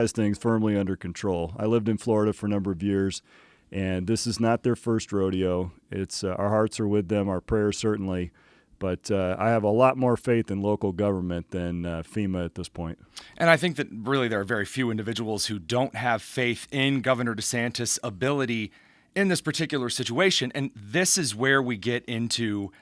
has things firmly under control. I lived in Florida for a number of years, and this is not their first rodeo. It's our hearts are with them, our prayers certainly. But I have a lot more faith in local government than FEMA at this point. And I think that really there are very few individuals who don't have faith in Governor DeSantis' ability in this particular situation. And this is where we get into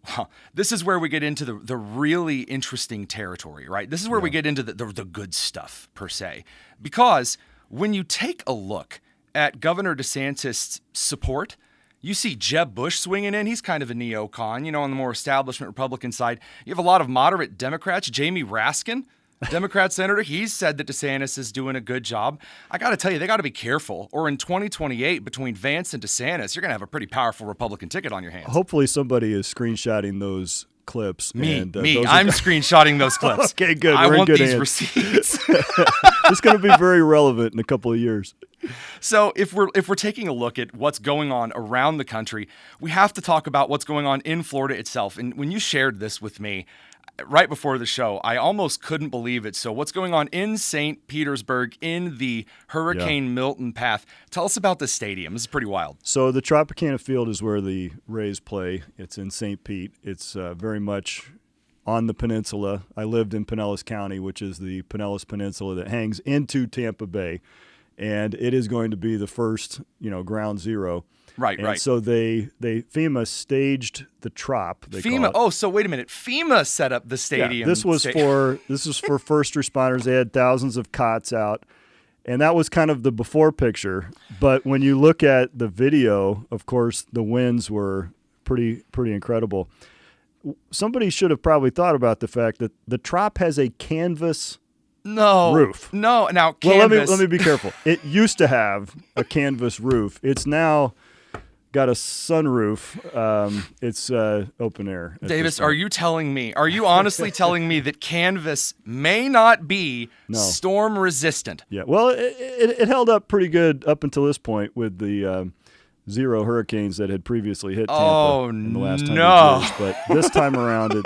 the really interesting territory, right? This is where we get into the good stuff, per se. Because when you take a look at Governor DeSantis' support, you see Jeb Bush swinging in. He's kind of a neocon, on the more establishment Republican side. You have a lot of moderate Democrats. Jamie Raskin, Democrat senator, he said that DeSantis is doing a good job. I got to tell you, they got to be careful. Or in 2028, between Vance and DeSantis, you're going to have a pretty powerful Republican ticket on your hands. Hopefully somebody is screenshotting those clips. Me. I'm screenshotting those clips. Okay, good. I We're want in good these hands. receipts. It's going to be very relevant in a couple of years. So if we're taking a look at what's going on around the country, we have to talk about what's going on in Florida itself. And when you shared this with me right before the show, I almost couldn't believe it. So what's going on in St. Petersburg in the Hurricane Milton path? Tell us about this stadium. This is pretty wild. So the Tropicana Field is where the Rays play. It's in St. Pete. It's very much on the peninsula. I lived in Pinellas County, which is the Pinellas Peninsula that hangs into Tampa Bay. And it is going to be the first, ground zero. Right. So they FEMA staged the trop. FEMA. Oh, so wait a minute. FEMA set up the stadium. Yeah, this was for first responders. They had thousands of cots out, and that was kind of the before picture. But when you look at the video, of course, the winds were pretty incredible. Somebody should have probably thought about the fact that the trop has a canvas roof. No, now canvas. Well, let me be careful. It used to have a canvas roof. It's now got a sunroof. It's open air. Davis, are you honestly telling me that canvas may not be storm resistant? Yeah. Well, it held up pretty good up until this point with the 0 hurricanes that had previously hit Tampa in the last 100 years. But this time around, it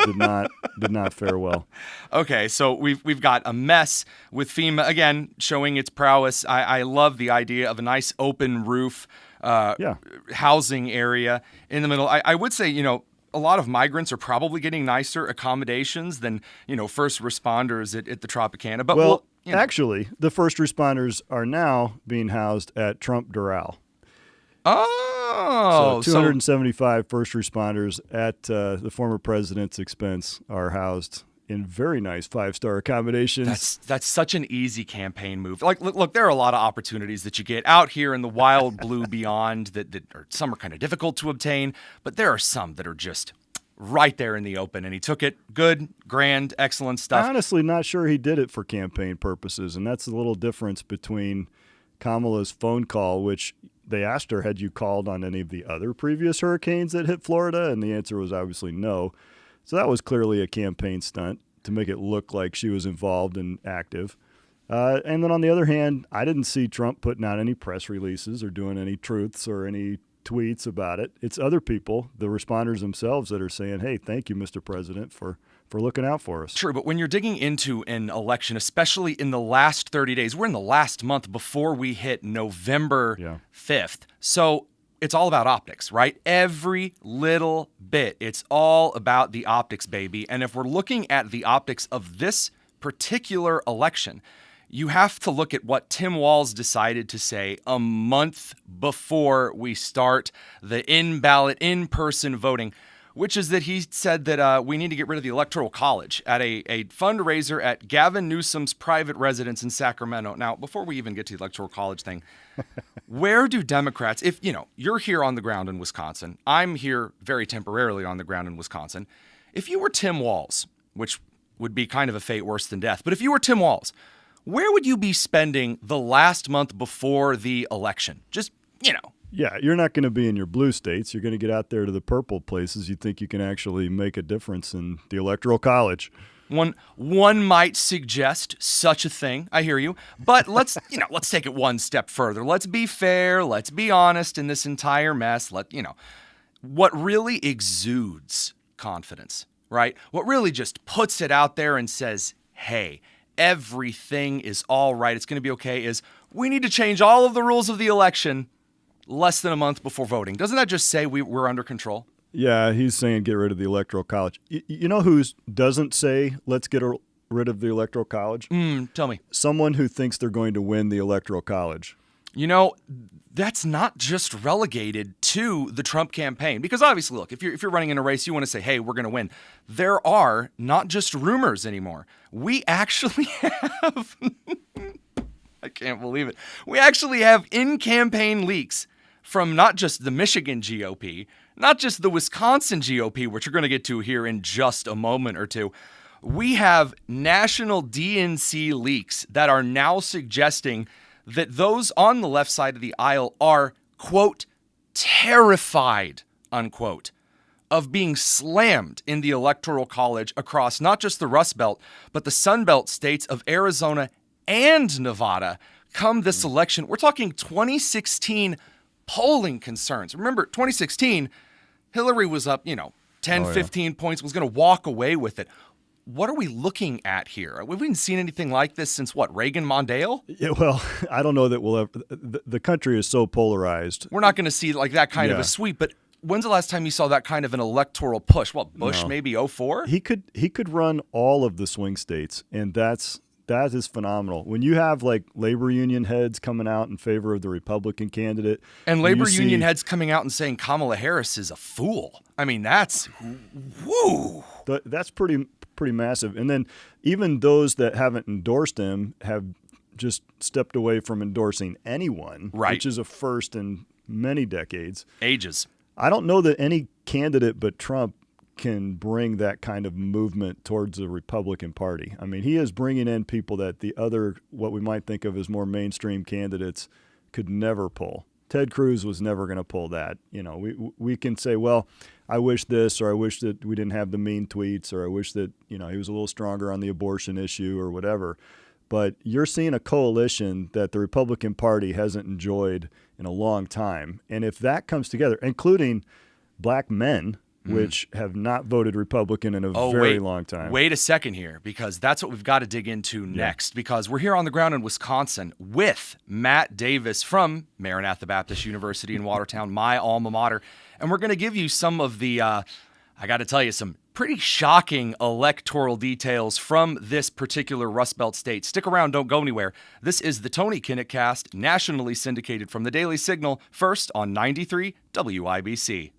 did not fare well. Okay, so we've got a mess with FEMA again showing its prowess. I love the idea of a nice open roof housing area in the middle. I would say, a lot of migrants are probably getting nicer accommodations than, first responders at the Tropicana. But actually, the first responders are now being housed at Trump Doral. Oh, so 275 first responders at the former president's expense are housed in very nice 5-star accommodations. That's such an easy campaign move. Like, look, there are a lot of opportunities that you get out here in the wild blue beyond that some are kind of difficult to obtain, but there are some that are just right there in the open, and he took it. Good, grand, excellent stuff. I'm honestly not sure he did it for campaign purposes, and that's the little difference between Kamala's phone call, which they asked her, had you called on any of the other previous hurricanes that hit Florida? And the answer was obviously no. So that was clearly a campaign stunt to make it look like she was involved and active. And then on the other hand, I didn't see Trump putting out any press releases or doing any truths or any tweets about it. It's other people, the responders themselves, that are saying, hey, thank you, Mr. President, for looking out for us. True, but when you're digging into an election, especially in the last 30 days, we're in the last month before we hit November 5th. So it's all about optics, right? Every little bit. It's all about the optics, baby. And if we're looking at the optics of this particular election, you have to look at what Tim Walz decided to say a month before we start the in-ballot, in-person voting, which is that he said that we need to get rid of the Electoral College at a fundraiser at Gavin Newsom's private residence in Sacramento. Now, before we even get to the Electoral College thing, where do Democrats, if you're here on the ground in Wisconsin, I'm here very temporarily on the ground in Wisconsin. If you were Tim Walz, which would be kind of a fate worse than death, but if you were Tim Walz, where would you be spending the last month before the election? Just, Yeah, you're not going to be in your blue states. You're going to get out there to the purple places. You think you can actually make a difference in the Electoral College. One might suggest such a thing. I hear you. But let's take it one step further. Let's be fair. Let's be honest in this entire mess. What really exudes confidence, right? What really just puts it out there and says, hey, everything is all right, it's going to be okay, is we need to change all of the rules of the election less than a month before voting. Doesn't that just say we're under control? Yeah, he's saying get rid of the Electoral College. You know who doesn't say let's get rid of the Electoral College? Tell me. Someone who thinks they're going to win the Electoral College. You know, that's not just relegated to the Trump campaign. Because obviously, look, if you're running in a race, you want to say, hey, we're going to win. There are not just rumors anymore. We actually have, I can't believe it. We actually have in-campaign leaks from not just the Michigan GOP, not just the Wisconsin GOP, which we're going to get to here in just a moment or two. We have national DNC leaks that are now suggesting that those on the left side of the aisle are, quote, terrified, unquote, of being slammed in the Electoral College across not just the Rust Belt, but the Sun Belt states of Arizona and Nevada come this election. We're talking 2016 polling concerns. Remember, 2016, Hillary was up, 10, 15 points, was going to walk away with it. What are we looking at here? We haven't seen anything like this since, what, Reagan-Mondale? Yeah, well, I don't know that we'll ever – the country is so polarized. We're not going to see like that kind of a sweep, but when's the last time you saw that kind of an electoral push? What, Bush maybe 04? He could run all of the swing states, and that is phenomenal. When you have like labor union heads coming out in favor of the Republican candidate. And labor union heads coming out and saying Kamala Harris is a fool. I mean, that's woo. That's pretty massive. And then even those that haven't endorsed him have just stepped away from endorsing anyone, right, which is a first in many decades. Ages. I don't know that any candidate but Trump can bring that kind of movement towards the Republican Party. I mean, he is bringing in people that the other, what we might think of as more mainstream candidates, could never pull. Ted Cruz was never going to pull that. We can say, well, I wish this, or I wish that we didn't have the mean tweets, or I wish that, he was a little stronger on the abortion issue or whatever. But you're seeing a coalition that the Republican Party hasn't enjoyed in a long time. And if that comes together, including black men, which have not voted Republican in a very long time. Wait a second here, because that's what we've got to dig into next, because we're here on the ground in Wisconsin with Matt Davis from Maranatha Baptist University in Watertown, my alma mater, and we're going to give you some of the, I got to tell you, some pretty shocking electoral details from this particular Rust Belt state. Stick around, don't go anywhere. This is the Tony Kinnett Cast, nationally syndicated from the Daily Signal, first on 93 WIBC.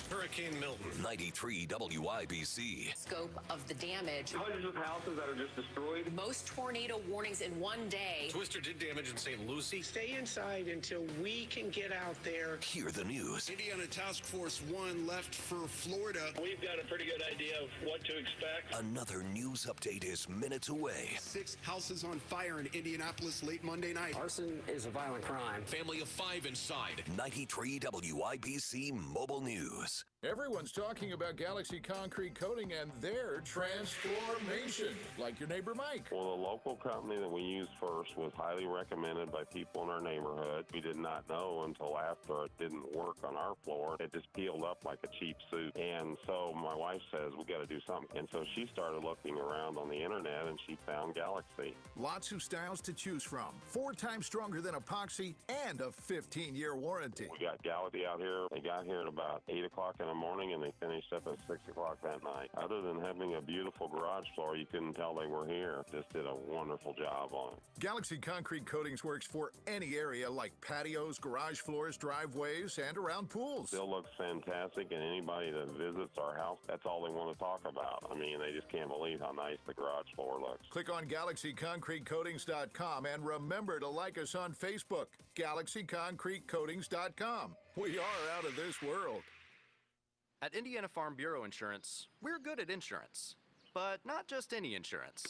Hurricane Milton. 93 WIBC. Scope of the damage. Hundreds of houses that are just destroyed. Most tornado warnings in one day. Twister did damage in St. Lucie. Stay inside until we can get out there. Hear the news. Indiana Task Force 1 left for Florida. We've got a pretty good idea of what to expect. Another news update is minutes away. 6 houses on fire in Indianapolis late Monday night. Arson is a violent crime. Family of 5 inside. 93 WIBC Mobile News. Everyone's talking about Galaxy Concrete Coating and their transformation, like your neighbor Mike. Well, the local company that we used first was highly recommended by people in our neighborhood. We did not know until after it didn't work on our floor. It just peeled up like a cheap suit. And so my wife says, we got to do something. And so she started looking around on the internet and she found Galaxy. Lots of styles to choose from. 4 times stronger than epoxy and a 15-year warranty. We got Galaxy out here. They got here at about 8 o'clock in the morning and they finished up at 6 o'clock that night. Other than having a beautiful garage floor, you couldn't tell they were here. Just did a wonderful job on it. Galaxy Concrete Coatings works for any area like patios, garage floors, driveways, and around pools. Still looks fantastic, and anybody that visits our house, that's all they want to talk about. I mean, they just can't believe how nice the garage floor looks. Click on GalaxyConcreteCoatings.com and remember to like us on Facebook, GalaxyConcreteCoatings.com. We are out of this world. At Indiana Farm Bureau Insurance, we're good at insurance, but not just any insurance.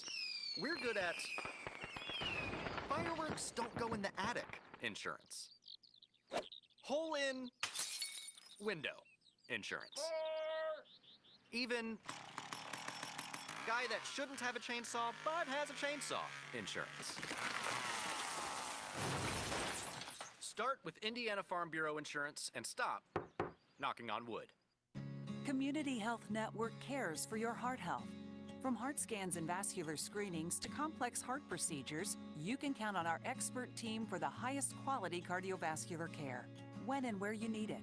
We're good at fireworks don't go in the attic insurance. Hole in window insurance. Even guy that shouldn't have a chainsaw but has a chainsaw insurance. Start with Indiana Farm Bureau Insurance and stop knocking on wood. Community Health Network cares for your heart health. From heart scans and vascular screenings to complex heart procedures, you can count on our expert team for the highest quality cardiovascular care, when and where you need it.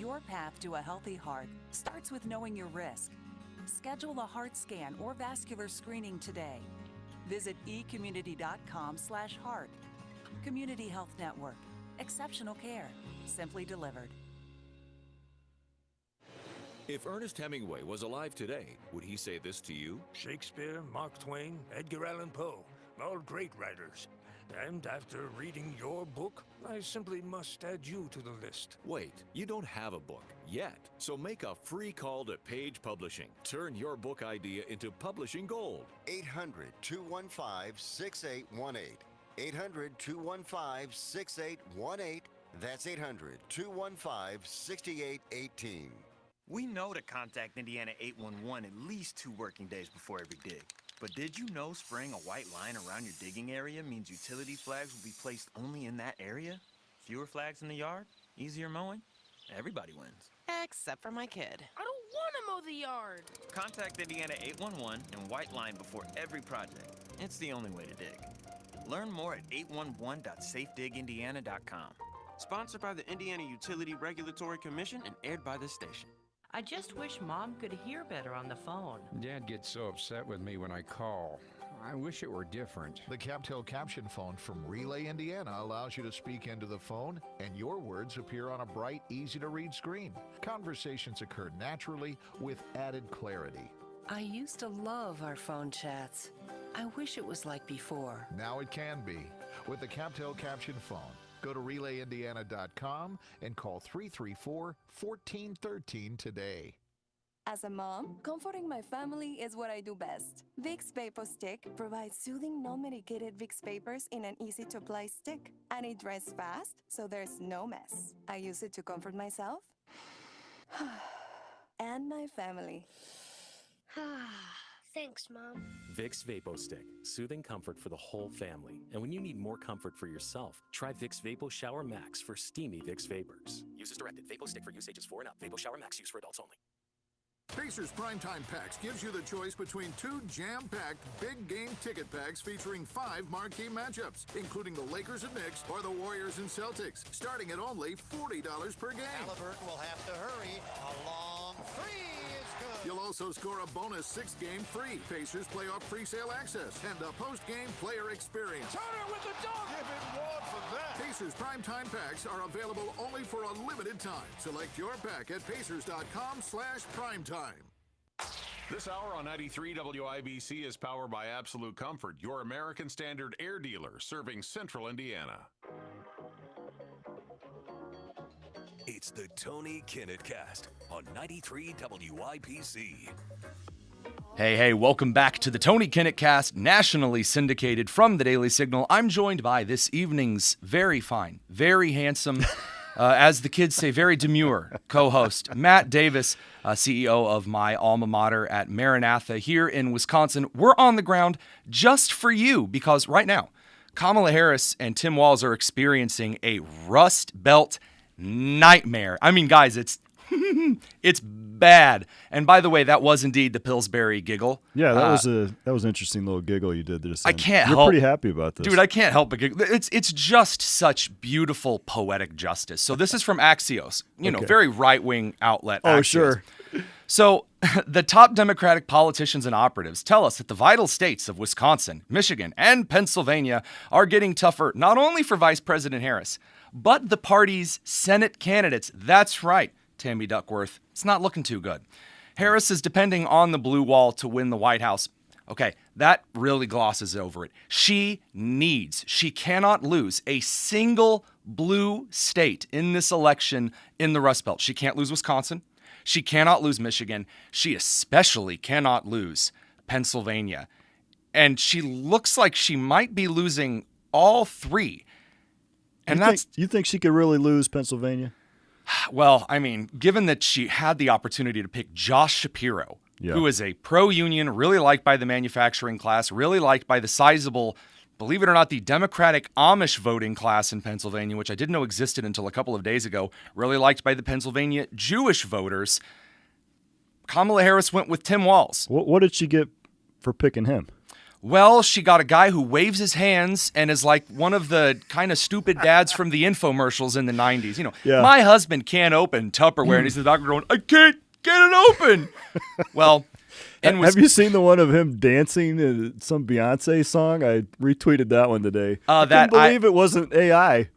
Your path to a healthy heart starts with knowing your risk. Schedule a heart scan or vascular screening today. Visit ecommunity.com/heart. Community Health Network. Exceptional care, simply delivered. If Ernest Hemingway was alive today, would he say this to you? Shakespeare, Mark Twain, Edgar Allan Poe, all great writers. And after reading your book, I simply must add you to the list. Wait, you don't have a book yet. So make a free call to Page Publishing. Turn your book idea into publishing gold. 800-215-6818. 800-215-6818. That's 800-215-6818. We know to contact Indiana 811 at least 2 working days before every dig. But did you know spraying a white line around your digging area means utility flags will be placed only in that area? Fewer flags in the yard? Easier mowing? Everybody wins. Except for my kid. I don't want to mow the yard. Contact Indiana 811 and white line before every project. It's the only way to dig. Learn more at 811.safedigindiana.com. Sponsored by the Indiana Utility Regulatory Commission and aired by this station. I just wish Mom could hear better on the phone. Dad gets so upset with me when I call. I wish it were different. The CapTel caption phone from Relay Indiana allows you to speak into the phone, and your words appear on a bright, easy-to-read screen. Conversations occur naturally with added clarity. I used to love our phone chats. I wish it was like before. Now it can be with the CapTel caption phone. Go to RelayIndiana.com and call 334-1413 today. As a mom, comforting my family is what I do best. Vicks Vapor Stick provides soothing, non-medicated Vicks Vapors in an easy-to-apply stick. And it dries fast, so there's no mess. I use it to comfort myself and my family. Thanks, Mom. Vicks Vapo Stick, soothing comfort for the whole family. And when you need more comfort for yourself, try Vicks Vapo Shower Max for steamy Vicks Vapors. Use as directed. Vapo Stick for use ages 4 and up. Vapo Shower Max used for adults only. Pacers Primetime Packs gives you the choice between 2 jam-packed big game ticket packs featuring 5 marquee matchups, including the Lakers and Knicks or the Warriors and Celtics, starting at only $40 per game. Halliburton will have to hurry. A long 3 is good. You'll also score a bonus 6-game free Pacers playoff presale access and a post-game player experience. Turner with the dunk. Give it one for that. Pacers Primetime Packs are available only for a limited time. Select your pack at pacers.com/primetime. This hour on 93 WIBC is powered by Absolute Comfort, your American Standard air dealer serving Central Indiana. It's the Tony Kinnett Cast on 93 WIBC. Hey, welcome back to the Tony Kinnett Cast, nationally syndicated from the Daily Signal. I'm joined by this evening's very fine, very handsome, as the kids say, very demure co-host, Matt Davis, CEO of my alma mater at Maranatha here in Wisconsin. We're on the ground just for you because right now, Kamala Harris and Tim Walz are experiencing a Rust Belt nightmare. I mean, guys, it's it's bad. And by the way, that was indeed the Pillsbury giggle. Yeah, that was an interesting little giggle you did this. I can't help. You're pretty happy about this, dude. I can't help but giggle. It's just such beautiful poetic justice. So this is from Axios, very right wing outlet. Oh, Axios. sure. So the top Democratic politicians and operatives tell us that the vital states of Wisconsin, Michigan, and Pennsylvania are getting tougher, not only for Vice President Harris, but the party's Senate candidates. That's right, Tammy Duckworth. It's not looking too good. Harris is depending on the blue wall to win the White House. Okay, that really glosses over it. She cannot lose a single blue state in this election in the Rust Belt. She can't lose Wisconsin. She cannot lose Michigan. She especially cannot lose Pennsylvania. And she looks like she might be losing all 3. And you think she could really lose Pennsylvania? Well, I mean, given that she had the opportunity to pick Josh Shapiro, who is a pro-union, really liked by the manufacturing class, really liked by the sizable, believe it or not, the Democratic Amish voting class in Pennsylvania, which I didn't know existed until a couple of days ago, really liked by the Pennsylvania Jewish voters. Kamala Harris went with Tim Walz. What did she get for picking him? Well, she got a guy who waves his hands and is like one of the kind of stupid dads from the infomercials in the 90s. You know, my husband can't open Tupperware. And he's the doctor going, I can't get it open. Well, have you seen the one of him dancing in some Beyonce song? I retweeted that one today. I couldn't believe it wasn't AI.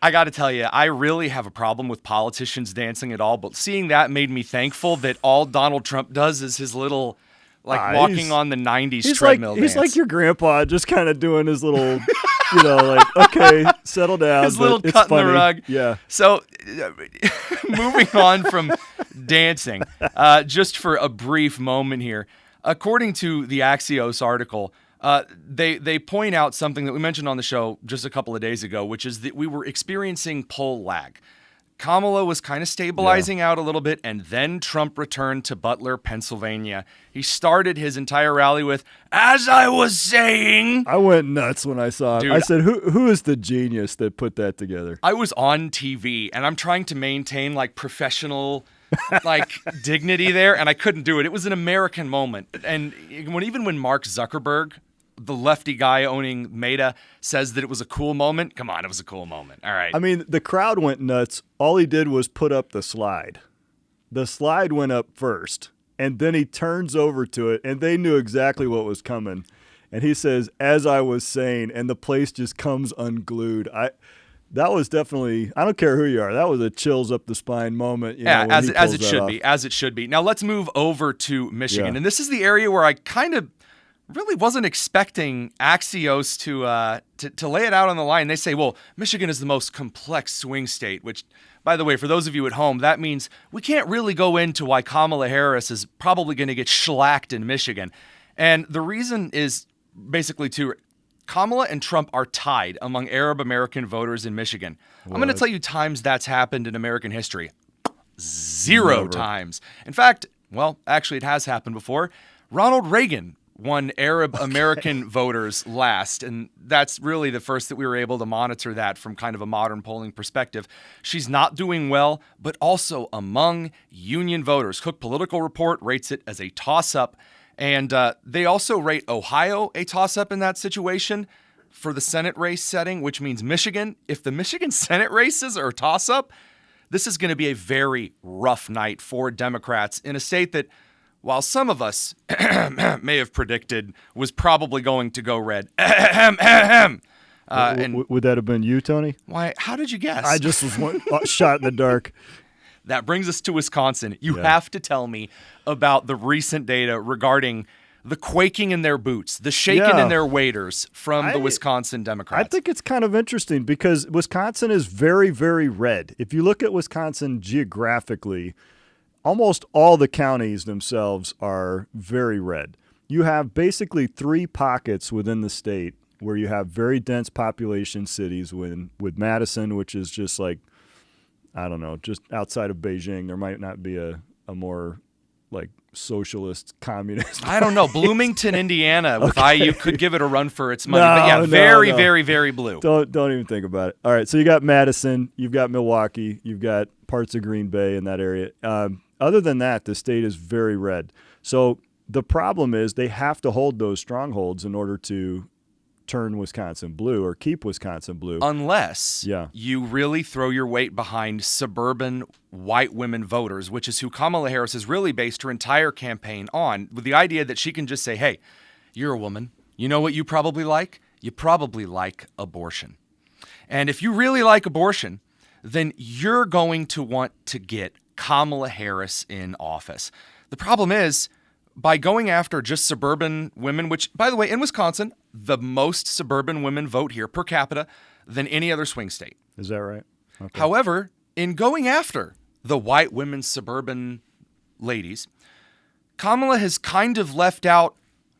I got to tell you, I really have a problem with politicians dancing at all, but seeing that made me thankful that all Donald Trump does is his little, walking on the 90s treadmill dance. He's like your grandpa, just kind of doing his little, okay, settle down. His little cut in the rug. Yeah. So, moving on from dancing, just for a brief moment here, according to the Axios article, they point out something that we mentioned on the show just a couple of days ago, which is that we were experiencing poll lag. Kamala was kind of stabilizing out a little bit, and then Trump returned to Butler, Pennsylvania. He started his entire rally with, as I was saying. I went nuts when I saw it. Dude, I said, who is the genius that put that together? I was on TV, and I'm trying to maintain professional dignity there, and I couldn't do it. It was an American moment. And even when Mark Zuckerberg, the lefty guy owning Meta, says that it was a cool moment, come on, it was a cool moment. All right. I mean, the crowd went nuts. All he did was put up the slide. The slide went up first, and then he turns over to it, and they knew exactly what was coming. And he says, as I was saying, and the place just comes unglued. That was definitely, I don't care who you are, that was a chills up the spine moment. As it should be. Now let's move over to Michigan. Yeah. And this is the area where I kind of really wasn't expecting Axios to lay it out on the line. They say, well, Michigan is the most complex swing state, which, by the way, for those of you at home, that means we can't really go into why Kamala Harris is probably going to get shellacked in Michigan. And the reason is basically Kamala and Trump are tied among Arab American voters in Michigan. I'm going to tell you times that's happened in American history. Zero times. In fact, well, actually it has happened before. Ronald Reagan won Arab American voters last, and that's really the first that we were able to monitor that from kind of a modern polling perspective. She's not doing well, but also among union voters. Cook Political Report rates it as a toss-up, and they also rate Ohio a toss-up in that situation for the Senate race setting, which means Michigan. If the Michigan Senate races are a toss-up, this is going to be a very rough night for Democrats in a state that, while some of us may have predicted was probably going to go red. And would that have been you, Tony? Why? How did you guess? I just was shot in the dark. That brings us to Wisconsin. You have to tell me about the recent data regarding the quaking in their boots, the shaking in their waders from the Wisconsin Democrats. I think it's kind of interesting because Wisconsin is very, very red. If you look at Wisconsin geographically, almost all the counties themselves are very red. You have basically 3 pockets within the state where you have very dense population cities with Madison, which is just like, I don't know, just outside of Beijing. There might not be a more socialist communist. I don't know. Bloomington, Indiana with IU could give it a run for its money. But very, very, very blue. Don't even think about it. All right, so you got Madison, you've got Milwaukee, you've got parts of Green Bay in that area. Other than that, the state is very red. So the problem is they have to hold those strongholds in order to turn Wisconsin blue or keep Wisconsin blue. Unless you really throw your weight behind suburban white women voters, which is who Kamala Harris has really based her entire campaign on, with the idea that she can just say, hey, you're a woman. You know what you probably like? You probably like abortion. And if you really like abortion, then you're going to want to get Kamala Harris in office. The problem is, by going after just suburban women, which, by the way, in Wisconsin, the most suburban women vote here per capita than any other swing state. Is that right? Okay. However, in going after the white women suburban ladies, Kamala has kind of left out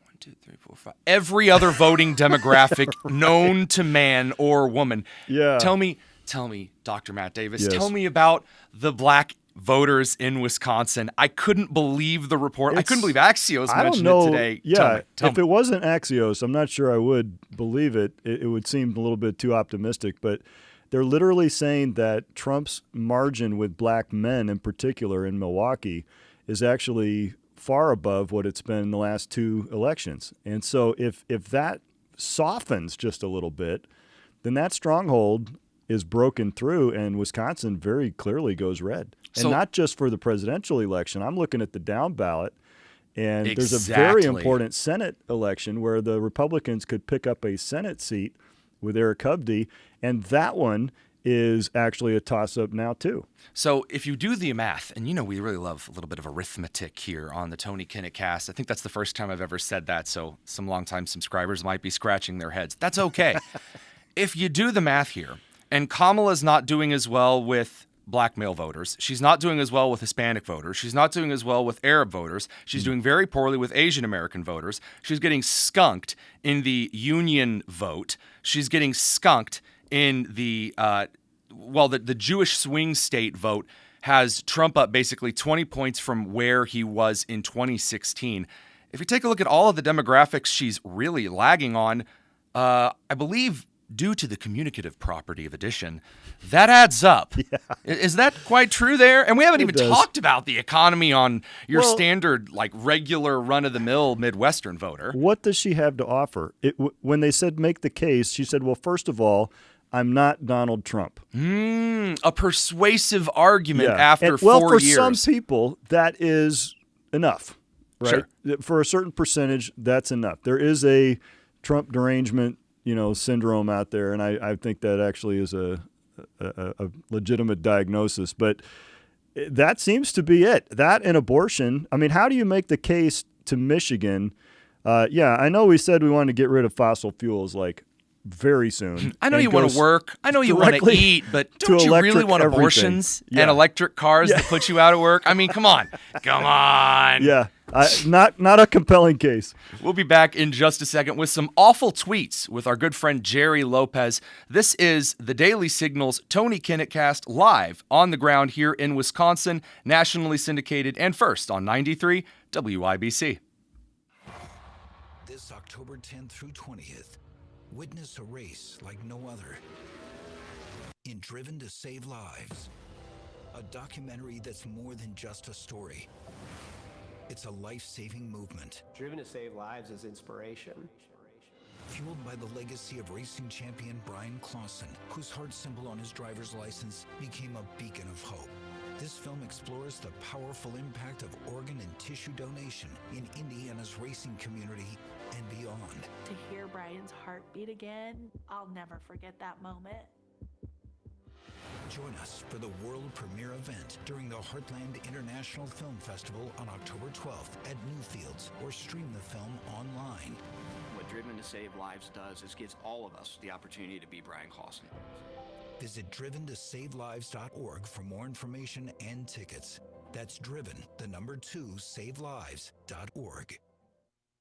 1, 2, 3, 4, 5 every other voting demographic known to man or woman. Yeah. Tell me, Dr. Matt Davis, Yes. tell me about the black voters in Wisconsin. I couldn't believe the report. I couldn't believe Axios mentioned it today. Yeah, Tell if me. it wasn't Axios, I'm not sure I would believe it. It would seem a little bit too optimistic, but they're literally saying that Trump's margin with black men in particular in Milwaukee is actually far above what it's been in the last 2 elections. And so if that softens just a little bit, then that stronghold is broken through, and Wisconsin very clearly goes red. And not just for the presidential election. I'm looking at the down ballot, and there's a very important Senate election where the Republicans could pick up a Senate seat with Eric Hovde, and that one is actually a toss-up now, too. So if you do the math, and we really love a little bit of arithmetic here on the Tony Kinnett Cast. I think that's the first time I've ever said that, so some longtime subscribers might be scratching their heads. That's okay. If you do the math here, and Kamala's not doing as well with black male voters, she's not doing as well with Hispanic voters, she's not doing as well with Arab voters, she's doing very poorly with Asian American voters, she's getting skunked in the union vote, she's getting skunked in the Jewish swing state vote has Trump up basically 20 points from where he was in 2016. If you take a look at all of the demographics she's really lagging on, I believe due to the communicative property of addition, that adds up. Yeah. Is that quite true there? And we haven't even talked about the economy on your standard, regular run-of-the-mill Midwestern voter. What does she have to offer? When they said make the case, she said, well, first of all, I'm not Donald Trump. A persuasive argument after 4 years. Well, for years. some people, that is enough, right? Sure. For a certain percentage, that's enough. There is a Trump derangement, syndrome out there, and I think that actually is a legitimate diagnosis. But that seems to be it. That and abortion. I mean, how do you make the case to Michigan? I know we said we wanted to get rid of fossil fuels, very soon. I know you want to work. I know you want to eat, but don't you really want abortions and electric cars that put you out of work? I mean, come on. Come on. Yeah. Not a compelling case. We'll be back in just a second with some awful tweets with our good friend Jerry Lopez. This is the Daily Signal's Tony Kinnett Cast, live on the ground here in Wisconsin, nationally syndicated and first on 93 WIBC. This October 10th through 20th, witness a race like no other. In Driven to Save Lives, a documentary that's more than just a story. It's a life-saving movement. Driven to Save Lives is inspiration. Fueled by the legacy of racing champion Brian Clausen, whose heart symbol on his driver's license became a beacon of hope. This film explores the powerful impact of organ and tissue donation in Indiana's racing community and beyond. To hear Brian's heartbeat again, I'll never forget that moment. Join us for the world premiere event during the Heartland International Film Festival on October 12th at Newfields, or stream the film online. What Driven to Save Lives does is gives all of us the opportunity to be Brian Clausen. Visit driventosavelives.org for more information and tickets. That's driven, 2, savelives.org.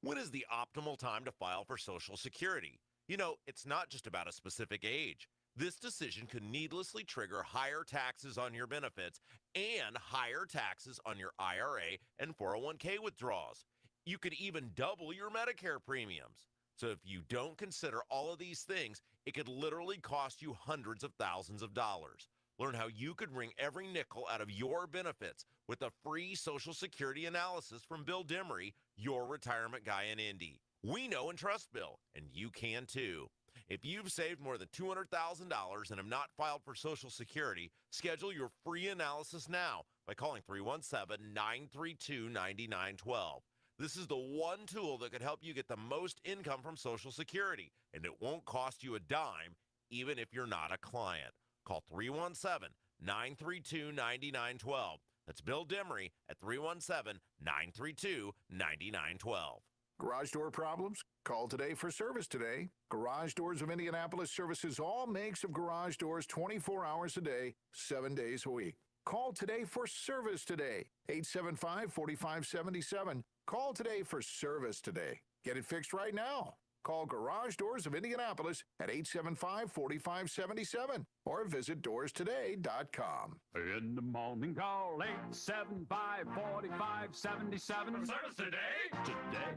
When is the optimal time to file for Social Security? It's not just about a specific age. This decision could needlessly trigger higher taxes on your benefits and higher taxes on your IRA and 401k withdrawals. You could even double your Medicare premiums. So if you don't consider all of these things, it could literally cost you hundreds of thousands of dollars. Learn how you could wring every nickel out of your benefits with a free Social Security analysis from Bill Demery, your retirement guy in Indy. We know and trust Bill, and you can too. If you've saved more than $200,000 and have not filed for Social Security, schedule your free analysis now by calling 317-932-9912. This is the one tool that could help you get the most income from Social Security, and it won't cost you a dime, even if you're not a client. Call 317-932-9912. That's Bill Demery at 317-932-9912. Garage door problems? Call today for service today. Garage Doors of Indianapolis services all makes of garage doors 24 hours a day, 7 days a week. Call today for service today. 875-4577. Call today for service today. Get it fixed right now. Call Garage Doors of Indianapolis at 875-4577 or visit doorstoday.com. In the morning, call 875-4577. For service today. Today.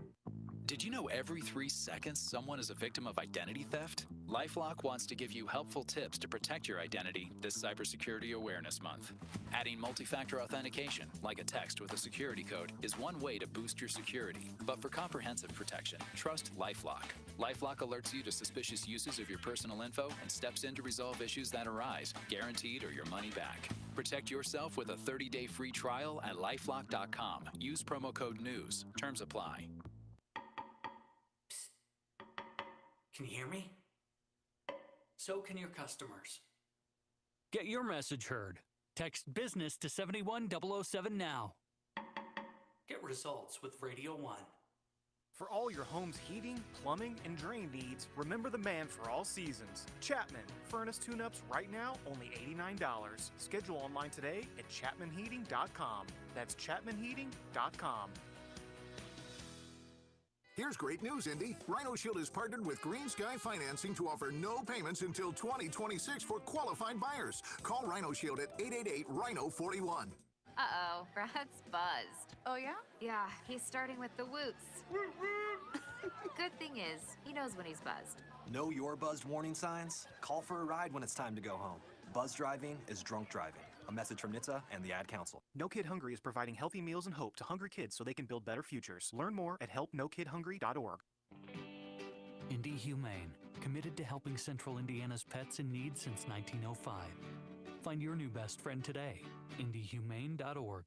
Did you know every 3 seconds someone is a victim of identity theft? LifeLock wants to give you helpful tips to protect your identity this Cybersecurity Awareness Month. Adding multi-factor authentication, like a text with a security code, is one way to boost your security. But for comprehensive protection, trust LifeLock. LifeLock alerts you to suspicious uses of your personal info and steps in to resolve issues that arise, guaranteed or your money back. Protect yourself with a 30-day free trial at lifelock.com. Use promo code NEWS. Terms apply. Can you hear me? So can your customers. Get your message heard. Text business to 71007 now. Get results with Radio 1. For all your home's heating, plumbing, and drain needs, remember the man for all seasons, Chapman. Furnace tune-ups right now, only $89. Schedule online today at chapmanheating.com. That's chapmanheating.com. Here's great news, Indy. Rhino Shield has partnered with Green Sky Financing to offer no payments until 2026 for qualified buyers. Call Rhino Shield at 888-RHINO-41. Uh-oh, Brad's buzzed. Oh, yeah? Yeah, he's starting with the woots. Good thing is, he knows when he's buzzed. Know your buzzed warning signs? Call for a ride when it's time to go home. Buzz driving is drunk driving. A message from NHTSA and the Ad Council. No Kid Hungry is providing healthy meals and hope to hungry kids so they can build better futures. Learn more at helpnokidhungry.org. Indy Humane, committed to helping Central Indiana's pets in need since 1905. Find your new best friend today. IndyHumane.org.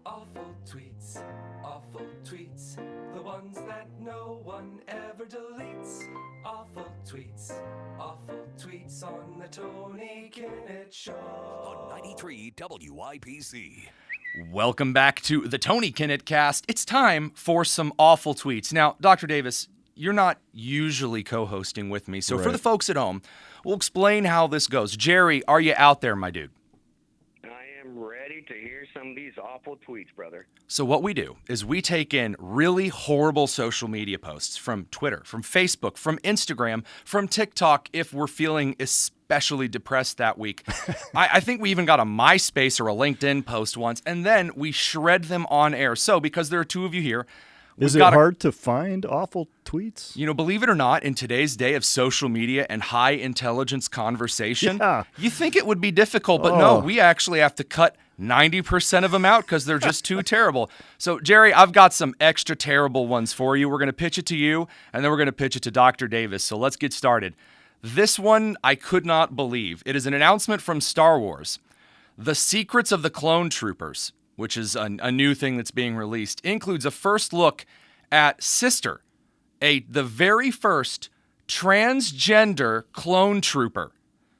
Awful tweets, the ones that no one ever deletes. Awful tweets on the Tony Kinnett Show. On 93 WIPC. Welcome back to the Tony Kinnett Cast. It's time for some awful tweets. Now, Dr. Davis, you're not usually co-hosting with me, so for the folks at home, we'll explain how this goes. Jerry, are you out there, my dude? I am ready to hear some of these awful tweets, brother. So what we do is we take in really horrible social media posts from Twitter, from Facebook, from Instagram, from TikTok if we're feeling especially depressed that week. I think we even got a MySpace or a LinkedIn post once, and then we shred them on air. So because there are two of you here, is it hard to find awful tweets? You know, believe it or not, in today's day of social media and high intelligence conversation, you think it would be difficult, but no, we actually have to cut 90% of them out because they're just too terrible. So, Jerry, I've got some extra terrible ones for you. We're going to pitch it to you, and then we're going to pitch it to Dr. Davis. So let's get started. This one I could not believe. It is an announcement from Star Wars. The Secrets of the Clone Troopers, which is a new thing that's being released, includes a first look at Sister, the very first transgender clone trooper.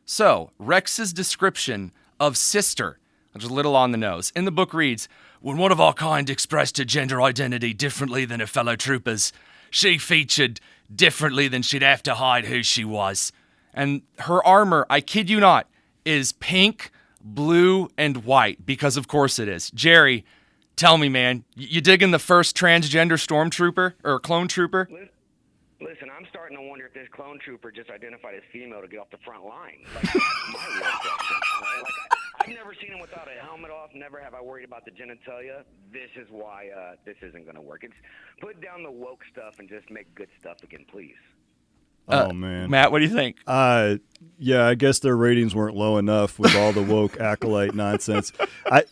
So, Rex's description of Sister, which is a little on the nose. In the book reads, when one of our kind expressed her gender identity differently than her fellow troopers, she featured differently than she'd have to hide who she was. And her armor, I kid you not, is pink, blue, and white, because of course it is. Jerry, tell me, man, you digging the first transgender stormtrooper or clone trooper? Listen, I'm starting to wonder if this clone trooper just identified as female to get off the front line. Like, that's my real question. Right? Like, I've never seen him without a helmet off. Never have I worried about the genitalia. This is why this isn't going to work. It's put down the woke stuff and just make good stuff again, please. Oh, man. Matt, what do you think? Yeah, I guess their ratings weren't low enough with all the woke acolyte nonsense.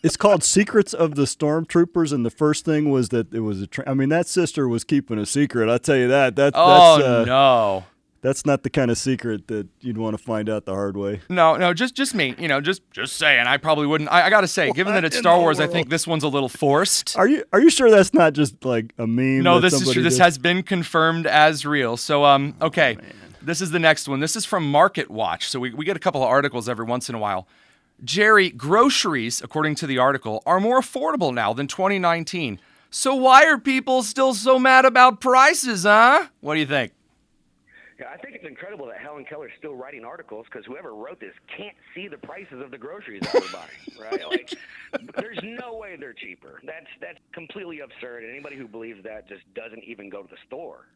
It's called Secrets of the Stormtroopers, and the first thing was that it was I mean, that sister was keeping a secret. I'll tell you that. No. That's not the kind of secret that you'd want to find out the hard way. No, just me. You know, just saying. I probably wouldn't. I got to say, given that it's Star Wars, I think this one's a little forced. Are you sure that's not just like a meme? No, this is true. This has been confirmed as real. So, okay. This is the next one. This is from Market Watch. So we get a couple of articles every once in a while. Jerry, groceries, according to the article, are more affordable now than 2019. So why are people still so mad about prices, huh? What do you think? Yeah, I think it's incredible that Helen Keller's still writing articles because whoever wrote this can't see the prices of the groceries that we're buying, right? Like, there's no way they're cheaper. That's completely absurd. Anybody who believes that just doesn't even go to the store.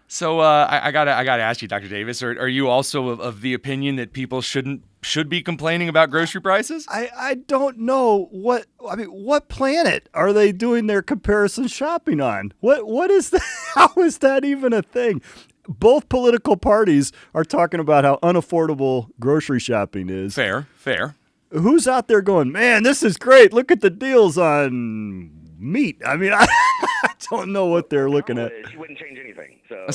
So I gotta ask you, Dr. Davis, are you also of the opinion that people shouldn't should be complaining about grocery prices? I don't know what planet are they doing their comparison shopping on? What is that? How is that even a thing? Both political parties are talking about how unaffordable grocery shopping is. Fair. Who's out there going, man, this is great. Look at the deals on meat. I mean, I don't know what they're looking at. She wouldn't change anything. So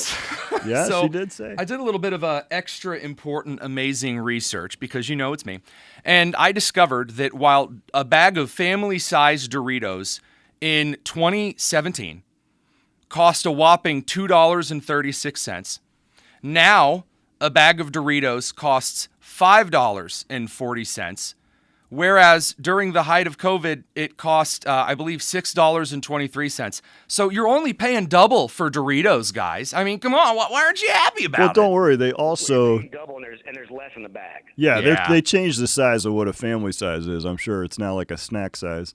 Yeah, So, she did say. I did a little bit of extra important, amazing research because it's me. And I discovered that while a bag of family-sized Doritos in 2017 cost a whopping $2.36, now a bag of Doritos costs $5.40. Whereas during the height of COVID, it cost, I believe, $6.23. So you're only paying double for Doritos, guys. I mean, come on, why aren't you happy about it? Well, don't worry. They also double and there's less in the bag. Yeah. They changed the size of what a family size is. I'm sure it's now like a snack size.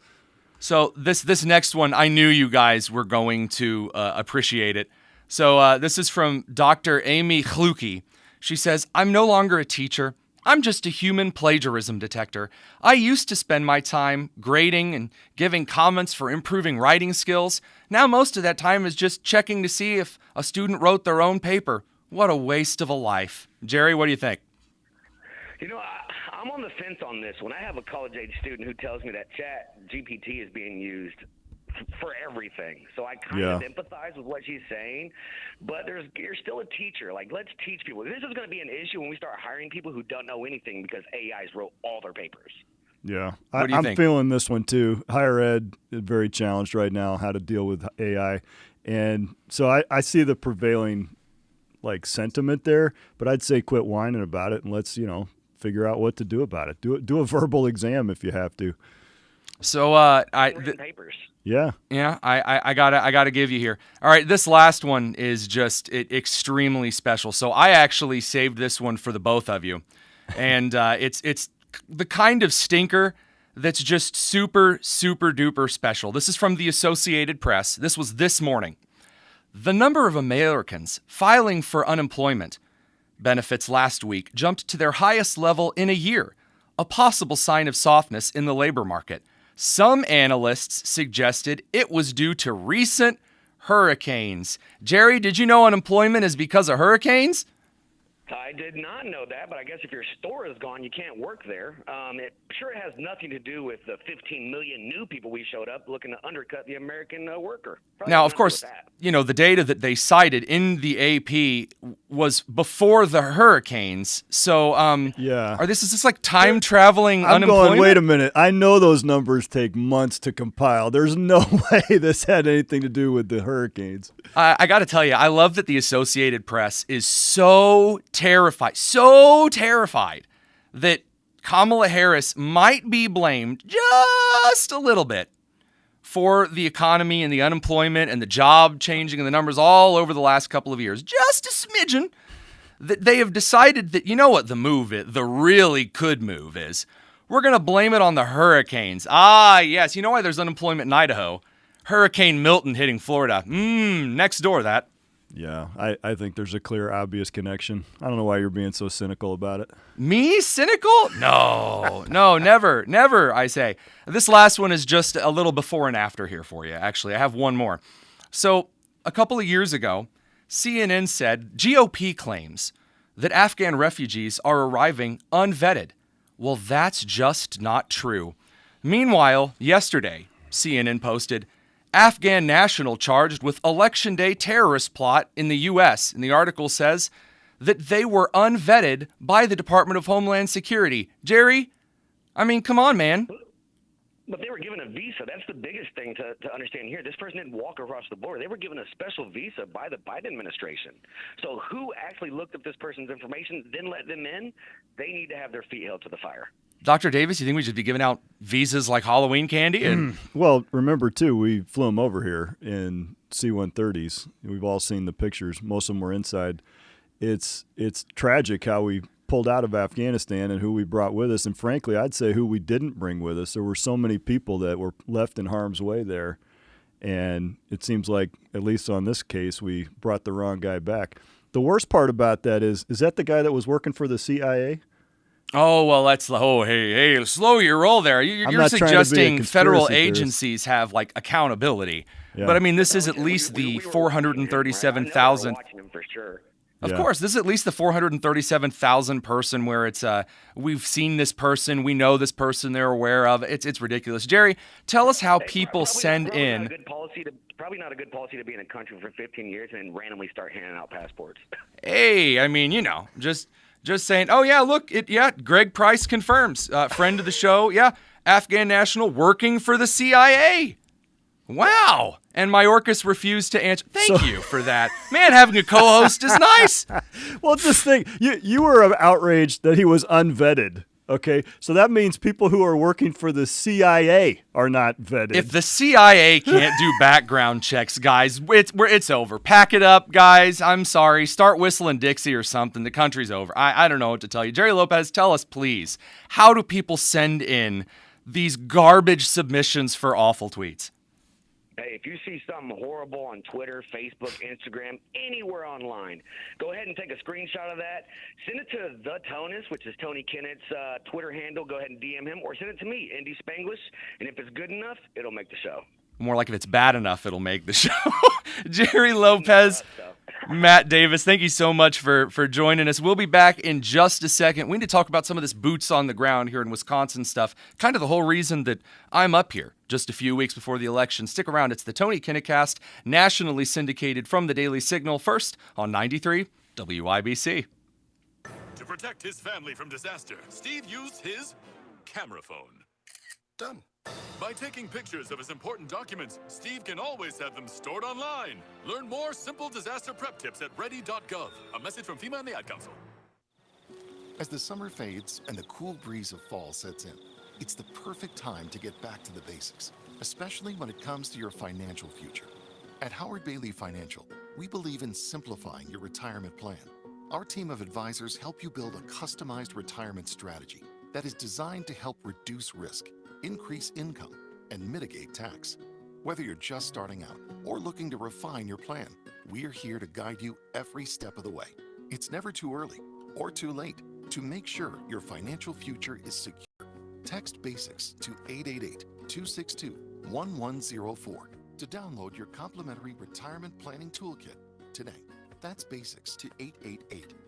So this next one, I knew you guys were going to appreciate it. So this is from Dr. Amy Chluke. She says, I'm no longer a teacher. I'm just a human plagiarism detector. I used to spend my time grading and giving comments for improving writing skills. Now most of that time is just checking to see if a student wrote their own paper. What a waste of a life. Jerry, what do you think? I'm on the fence on this one. I have a college-age student who tells me that Chat GPT is being used for everything. So I kind of empathize with what she's saying, but you're still a teacher. Like, let's teach people. This is going to be an issue when we start hiring people who don't know anything because AIs wrote all their papers. Yeah. What do you I'm think? feeling this one too. Higher ed is very challenged right now, how to deal with AI. And so I see the prevailing sentiment there, but I'd say quit whining about it and let's, figure out what to do about it. Do a verbal exam if you have to. So papers. Yeah. I gotta give you here. All right, this last one is just extremely special. So I actually saved this one for the both of you, and it's the kind of stinker that's just super duper special. This is from the Associated Press. This was this morning. The number of Americans filing for unemployment benefits last week jumped to their highest level in a year, a possible sign of softness in the labor market. Some analysts suggested it was due to recent hurricanes. Jerry, did you know unemployment is because of hurricanes? I did not know that, but I guess if your store is gone, you can't work there. It sure has nothing to do with the 15 million new people we showed up looking to undercut the American worker. Probably Now, of nothing course, with that. the data that they cited in the AP was before the hurricanes. So, is this like time traveling unemployment? Going, wait a minute. I know those numbers take months to compile. There's no way this had anything to do with the hurricanes. I got to tell you, I love that the Associated Press is so terrified that Kamala Harris might be blamed just a little bit for the economy and the unemployment and the job changing and the numbers all over the last couple of years. Just a smidgen. That they have decided that, what the move is, the really good move is, we're going to blame it on the hurricanes. Ah, yes. You know why there's unemployment in Idaho? Hurricane Milton hitting Florida. Next door, that. Yeah, I think there's a clear, obvious connection. I don't know why you're being so cynical about it. Me? Cynical? No, never, I say. This last one is just a little before and after here for you, actually. I have one more. So, a couple of years ago, CNN said GOP claims that Afghan refugees are arriving unvetted. Well, that's just not true. Meanwhile, yesterday, CNN posted, Afghan national charged with Election Day terrorist plot in the U.S. And the article says that they were unvetted by the Department of Homeland Security. Jerry, I mean, come on, man. But they were given a visa. That's the biggest thing to understand here. This person didn't walk across the border. They were given a special visa by the Biden administration. So who actually looked up this person's information, then let them in? They need to have their feet held to the fire. Dr. Davis, you think we should be giving out visas like Halloween candy? And Well, remember, too, we flew them over here in C-130s. We've all seen the pictures. Most of them were inside. It's tragic how we pulled out of Afghanistan and who we brought with us. And frankly, I'd say who we didn't bring with us. There were so many people that were left in harm's way there. And it seems like, at least on this case, we brought the wrong guy back. The worst part about that is that the guy that was working for the CIA? Oh, well, hey, slow your roll there. You're suggesting federal agencies have like accountability. Yeah. But I mean, this is at least the 437,000. Right? Watching him for sure. Of course, this is at least the 437,000 person where it's we've seen this person, we know this person, they're aware of. It's ridiculous. Jerry, tell us how people send in. Probably not a good policy to be in a country for 15 years and then randomly start handing out passports. Hey, I mean, just saying. Oh yeah, look, Greg Price confirms, friend of the show. Yeah, Afghan national working for the CIA. Wow. And Mayorkas refused to answer. Thank you for that. Man, having a co-host is nice. Well, just think, you were outraged that he was unvetted. Okay, so that means people who are working for the CIA are not vetted. If the CIA can't do background checks, guys, it's over. Pack it up, guys. I'm sorry. Start whistling Dixie or something. The country's over. I don't know what to tell you. Jerry Lopez, tell us, please, how do people send in these garbage submissions for awful tweets? Hey, if you see something horrible on Twitter, Facebook, Instagram, anywhere online, go ahead and take a screenshot of that. Send it to The Tonus, which is Tony Kennett's Twitter handle. Go ahead and DM him, or send it to me, Indy Spanglish. And if it's good enough, it'll make the show. More like if it's bad enough, it'll make the show. Jerry Lopez, Matt Davis, thank you so much for joining us. We'll be back in just a second. We need to talk about some of this boots on the ground here in Wisconsin stuff. Kind of the whole reason that I'm up here just a few weeks before the election. Stick around. It's the Tony Kinnett Cast, nationally syndicated from the Daily Signal, first on 93 WIBC. To protect his family from disaster, Steve used his camera phone. Done. By taking pictures of his important documents, Steve can always have them stored online. Learn more simple disaster prep tips at ready.gov. A message from FEMA and the Ad Council. As the summer fades and the cool breeze of fall sets in, it's the perfect time to get back to the basics, especially when it comes to your financial future. At Howard Bailey Financial, we believe in simplifying your retirement plan. Our team of advisors help you build a customized retirement strategy that is designed to help reduce risk, increase income, and mitigate tax. Whether you're just starting out or looking to refine your plan, we're here to guide you every step of the way. It's never too early or too late to make sure your financial future is secure. Text BASICS to 888-262-1104 to download your complimentary retirement planning toolkit today. That's BASICS to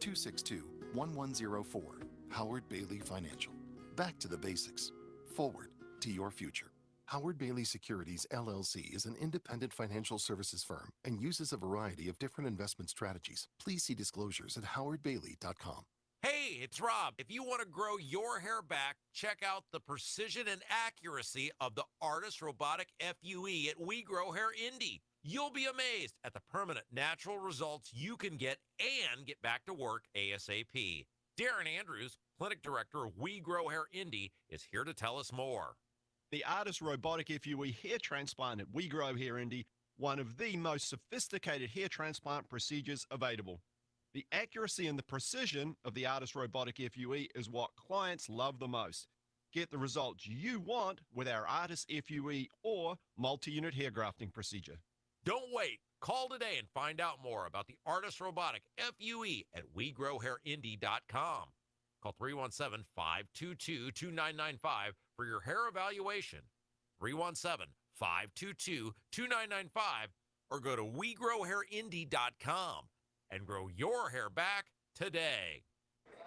888-262-1104. Howard Bailey Financial. Back to the basics. Forward to your future. Howard Bailey Securities, LLC is an independent financial services firm and uses a variety of different investment strategies. Please see disclosures at howardbailey.com. Hey, it's Rob. If you want to grow your hair back, check out the precision and accuracy of the Artist Robotic FUE at We Grow Hair Indy. You'll be amazed at the permanent natural results you can get and get back to work ASAP. Darren Andrews, Clinic Director of We Grow Hair Indy, is here to tell us more. The Artist Robotic FUE hair transplant at We Grow Hair Indy, one of the most sophisticated hair transplant procedures available. The accuracy and the precision of the Artist Robotic FUE is what clients love the most. Get the results you want with our Artist FUE or multi-unit hair grafting procedure. Don't wait. Call today and find out more about the Artist Robotic FUE at WeGrowHairIndy.com. Call 317-522-2995 for your hair evaluation. 317-522-2995 or go to WeGrowHairIndy.com and grow your hair back today.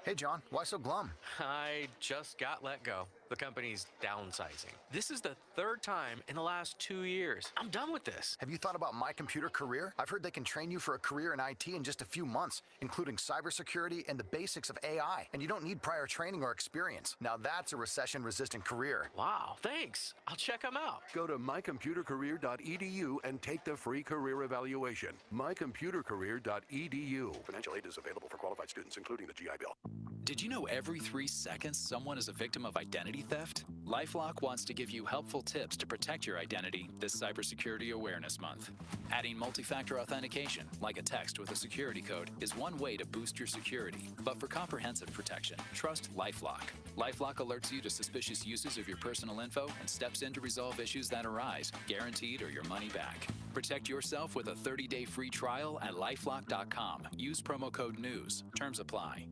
Hey, John, why so glum? I just got let go. The company's downsizing. This is the third time in the last 2 years. I'm done with this. Have you thought about My Computer Career? I've heard they can train you for a career in IT in just a few months, including cybersecurity and the basics of AI. And you don't need prior training or experience. Now that's a recession-resistant career. Wow, thanks. I'll check them out. Go to mycomputercareer.edu and take the free career evaluation. mycomputercareer.edu. Financial aid is available for qualified students, including the GI Bill. Did you know every 3 seconds someone is a victim of identity theft? LifeLock wants to give you helpful tips to protect your identity this Cybersecurity Awareness Month. Adding multi-factor authentication, like a text with a security code, is one way to boost your security. But for comprehensive protection, trust LifeLock. LifeLock alerts you to suspicious uses of your personal info and steps in to resolve issues that arise, guaranteed or your money back. Protect yourself with a 30-day free trial at LifeLock.com. Use promo code NEWS. Terms apply.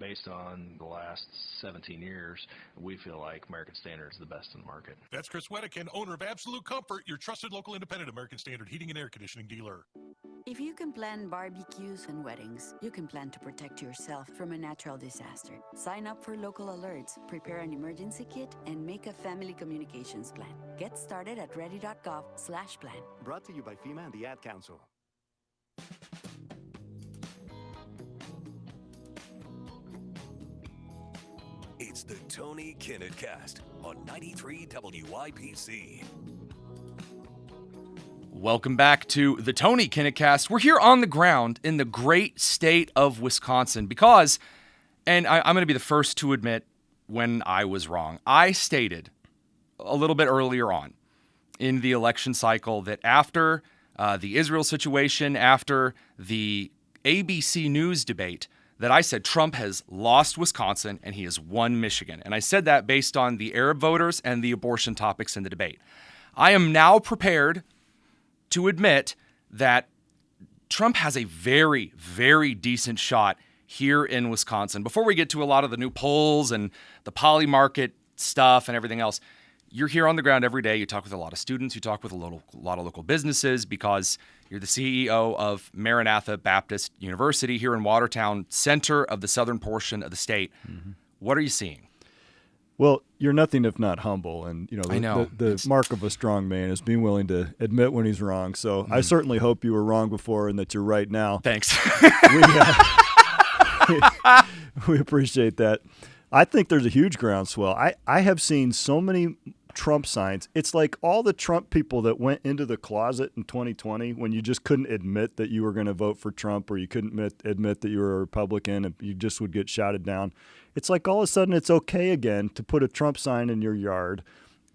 Based on the last 17 years, we feel like American Standard is the best in the market. That's Chris Wedekin, owner of Absolute Comfort, your trusted local independent American Standard heating and air conditioning dealer. If you can plan barbecues and weddings, you can plan to protect yourself from a natural disaster. Sign up for local alerts, prepare an emergency kit, and make a family communications plan. Get started at ready.gov/plan. Brought to you by FEMA and the Ad Council. It's the Tony Kinnett Cast on 93 WIPC. Welcome back to the Tony Kinnett Cast. We're here on the ground in the great state of Wisconsin because, and I'm going to be the first to admit when I was wrong. I stated a little bit earlier on in the election cycle that after the Israel situation, after the ABC News debate, that I said Trump has lost Wisconsin and he has won Michigan. And I said that based on the Arab voters and the abortion topics in the debate. I am now prepared to admit that Trump has a very, very decent shot here in Wisconsin. Before we get to a lot of the new polls and the poly market stuff and everything else, you're here on the ground every day. You talk with a lot of students. You talk with a lot of local businesses because you're the CEO of Maranatha Baptist University here in Watertown, center of the southern portion of the state. Mm-hmm. What are you seeing? Well, you're nothing if not humble. And, I know. The mark of a strong man is being willing to admit when he's wrong. So I certainly hope you were wrong before and that you're right now. Thanks. We appreciate that. I think there's a huge groundswell. I have seen so many Trump signs. It's like all the Trump people that went into the closet in 2020 when you just couldn't admit that you were going to vote for Trump or you couldn't admit that you were a Republican and you just would get shouted down. It's like all of a sudden it's okay again to put a Trump sign in your yard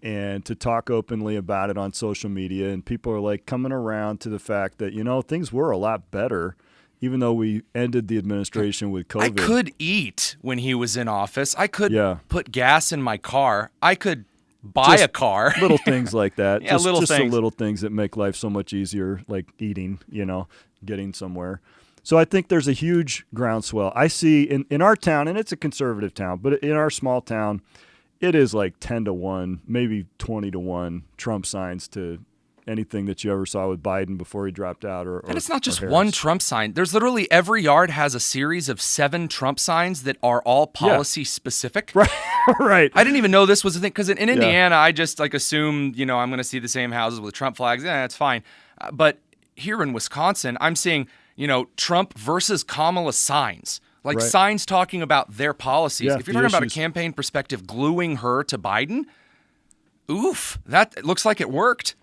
and to talk openly about it on social media. And people are like coming around to the fact that, things were a lot better even though we ended the administration with COVID. I could eat when he was in office. I could put gas in my car. I could buy a car. Little things like that. Yeah, just the little things that make life so much easier, like eating, getting somewhere. So I think there's a huge groundswell. I see in our town, and it's a conservative town, but in our small town, it is like 10-1, maybe 20-1 Trump signs to anything that you ever saw with Biden before he dropped out. And it's not just one Trump sign. There's literally every yard has a series of 7 Trump signs that are all policy specific. Right. Right. I didn't even know this was a thing because in Indiana, I just assumed, I'm going to see the same houses with Trump flags. Yeah, it's fine. But here in Wisconsin, I'm seeing, Trump versus Kamala signs. Like signs talking about their policies. Yeah, if you're talking about a campaign perspective, gluing her to Biden, oof, that looks like it worked.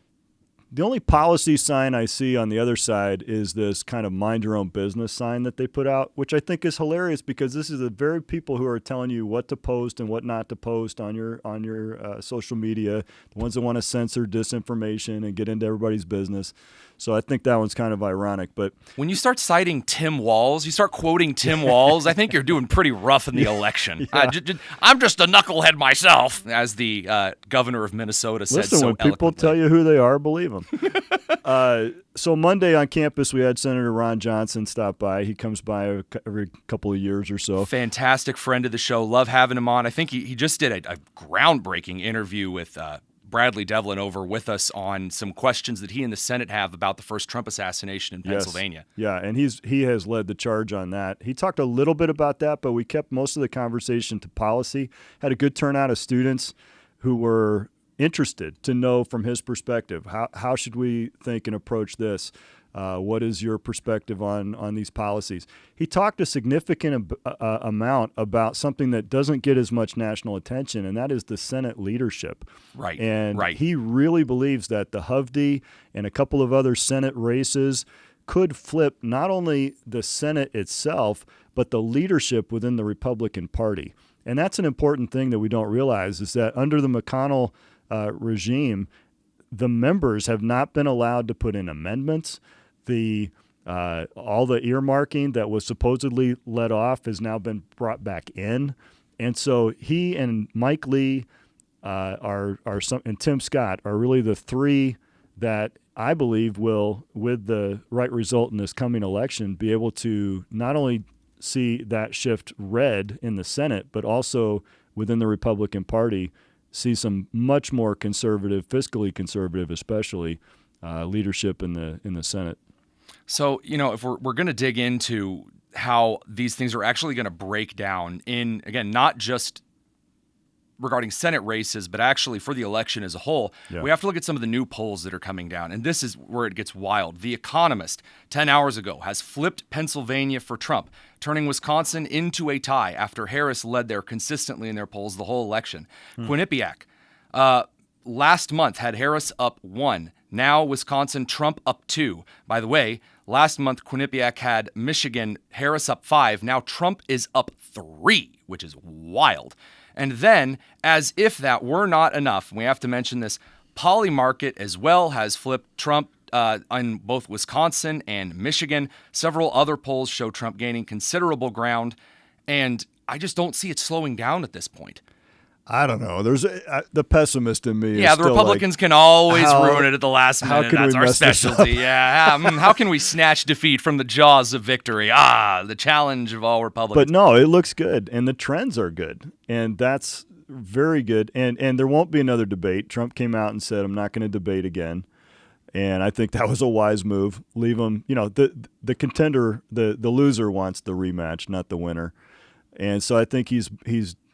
The only policy sign I see on the other side is this kind of mind your own business sign that they put out, which I think is hilarious because this is the very people who are telling you what to post and what not to post on your social media, the ones that want to censor disinformation and get into everybody's business. So I think that one's kind of ironic. But when you start citing Tim Walz, you start quoting Tim Walz, I think you're doing pretty rough in the election. Yeah. I'm just a knucklehead myself, as the governor of Minnesota said so when people eloquently. tell you who they are, believe them. So Monday on campus, we had Senator Ron Johnson stop by. He comes by every couple of years or so. Fantastic friend of the show. Love having him on. I think he just did a groundbreaking interview with Bradley Devlin over with us on some questions that he and the Senate have about the first Trump assassination in Pennsylvania. Yeah, and he has led the charge on that. He talked a little bit about that, but we kept most of the conversation to policy. Had a good turnout of students who were interested to know from his perspective, how should we think and approach this? What is your perspective on these policies? He talked a significant amount about something that doesn't get as much national attention, and that is the Senate leadership. Right. And he really believes that the Hovde and a couple of other Senate races could flip not only the Senate itself, but the leadership within the Republican Party. And that's an important thing that we don't realize is that under the McConnell regime, the members have not been allowed to put in amendments. All the earmarking that was supposedly let off has now been brought back in, and so he and Mike Lee and Tim Scott are really the three that I believe will, with the right result in this coming election, be able to not only see that shift red in the Senate, but also within the Republican Party, see some much more conservative, fiscally conservative, especially leadership in the Senate. So, if we're going to dig into how these things are actually going to break down in, again, not just regarding Senate races, but actually for the election as a whole, we have to look at some of the new polls that are coming down. And this is where it gets wild. The Economist, 10 hours ago, has flipped Pennsylvania for Trump, turning Wisconsin into a tie after Harris led there consistently in their polls the whole election. Quinnipiac, last month had Harris up 1. Now Wisconsin, Trump up 2. By the way, last month Quinnipiac had Michigan, Harris up 5. Now Trump is up 3, which is wild. And then, as if that were not enough, and we have to mention this, Polymarket as well has flipped Trump on both Wisconsin and Michigan. Several other polls show Trump gaining considerable ground, and I just don't see it slowing down at this point. I don't know. There's the pessimist in me. Yeah, is the still Republicans like, can always ruin it at the last minute. How can That's we our mess this specialty. up? Yeah. How can we snatch defeat from the jaws of victory? The challenge of all Republicans. But no, it looks good, and the trends are good, and that's very good. And there won't be another debate. Trump came out and said, "I'm not going to debate again," and I think that was a wise move. Leave him. The contender, the loser wants the rematch, not the winner. And so I think he's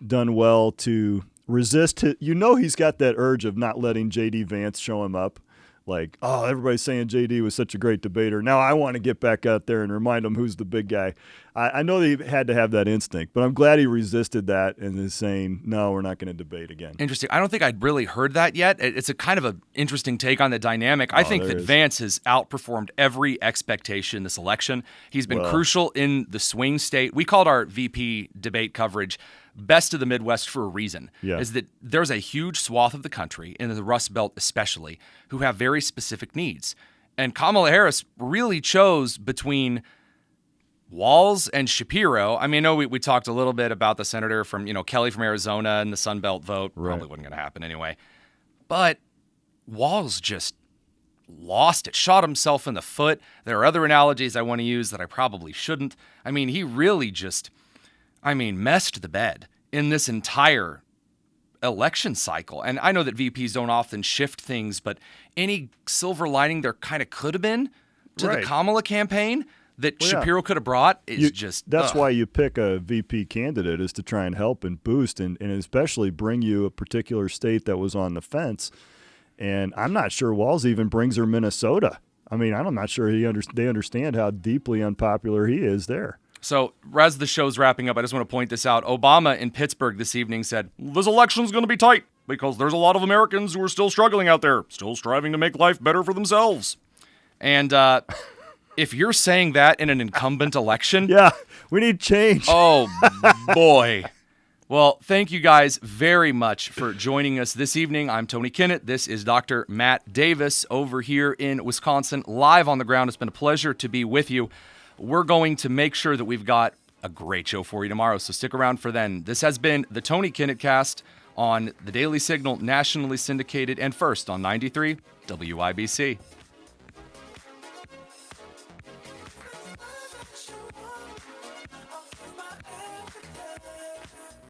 done well to resist it. He's got that urge of not letting J.D. Vance show him up. Like, everybody's saying J.D. was such a great debater. Now I want to get back out there and remind him who's the big guy. I know he had to have that instinct, but I'm glad he resisted that and is saying, no, we're not going to debate again. Interesting. I don't think I'd really heard that yet. It's a kind of an interesting take on the dynamic. I think that Vance has outperformed every expectation this election. He's been crucial in the swing state. We called our VP debate coverage best of the Midwest for a reason, is that there's a huge swath of the country, in the Rust Belt especially, who have very specific needs. And Kamala Harris really chose between Walz and Shapiro. I mean, I know we talked a little bit about the senator from, Kelly from Arizona and the Sun Belt vote. Probably wasn't going to happen anyway. But Walz just lost it, shot himself in the foot. There are other analogies I want to use that I probably shouldn't. I mean, he really just messed the bed in this entire election cycle. And I know that VPs don't often shift things, but any silver lining there kind of could have been to the Kamala campaign that Shapiro could have brought is That's why you pick a VP candidate, is to try and help and boost and especially bring you a particular state that was on the fence. And I'm not sure Walz even brings her Minnesota. I mean, I'm not sure they understand how deeply unpopular he is there. So, as the show's wrapping up, I just want to point this out. Obama in Pittsburgh this evening said, this election's going to be tight because there's a lot of Americans who are still struggling out there, still striving to make life better for themselves. And if you're saying that in an incumbent election... Yeah, we need change. Oh, boy. Well, thank you guys very much for joining us this evening. I'm Tony Kinnett. This is Dr. Matt Davis over here in Wisconsin, live on the ground. It's been a pleasure to be with you. We're going to make sure that we've got a great show for you tomorrow, so stick around for then. This has been the Tony Kinnett Cast on the Daily Signal, nationally syndicated, and first on 93 WIBC.